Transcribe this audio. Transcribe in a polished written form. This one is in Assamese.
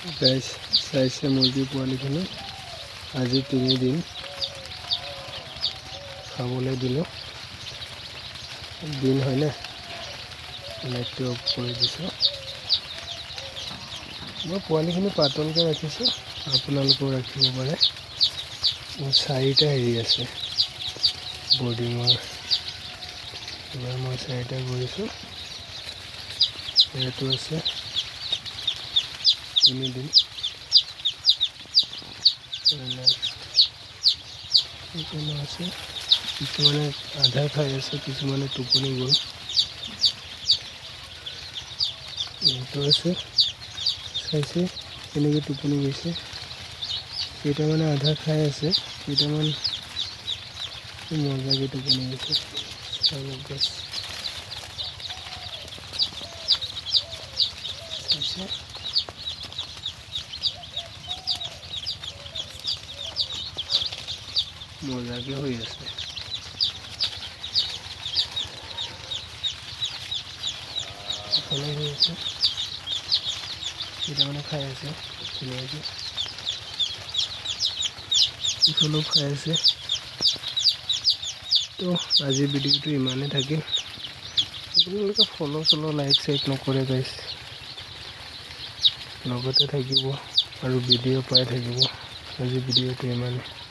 গাইছ চাইছে মুৰ্গী পোৱালিখিনি আজি 3 দিন খাবলৈ দিলোঁ। দিন হয়নে, লাইটটো অফ কৰি দিছোঁ। মই পোৱালিখিনি পাতলকৈ ৰাখিছোঁ, আপোনালোকেও ৰাখিব পাৰে। মোৰ 4টা হেৰি আছে বৰ্ডিঙৰ, এবাৰ মই 4টা কৰিছোঁ। এইটো আছে 3 দিন। এইটো আছে, কিছুমানে আধা খাই আছে, কিছুমানে টোপনি গ'ল। এইটো আছে, চাইছে কেনেকৈ টোপনি গৈছে। কেইটামানে আধা খাই আছে, কেইটামান মজাকৈ টোপনি গৈছে। গছ চাইছে, মজাকে হৈ আছে। ইফালে হৈ আছে, কেইটামানে খাই আছে ধুনীয়াকৈ, ইফালেও খাই আছে। তো আজি ভিডিঅ'টো ইমানেই থাকিল। আপোনালোকে ফ'ল' লাইক চাইক নকৰে গাইছ, লগতে থাকিব আৰু ভিডিঅ' পাই থাকিব। আজি ভিডিঅ'টো ইমানেই।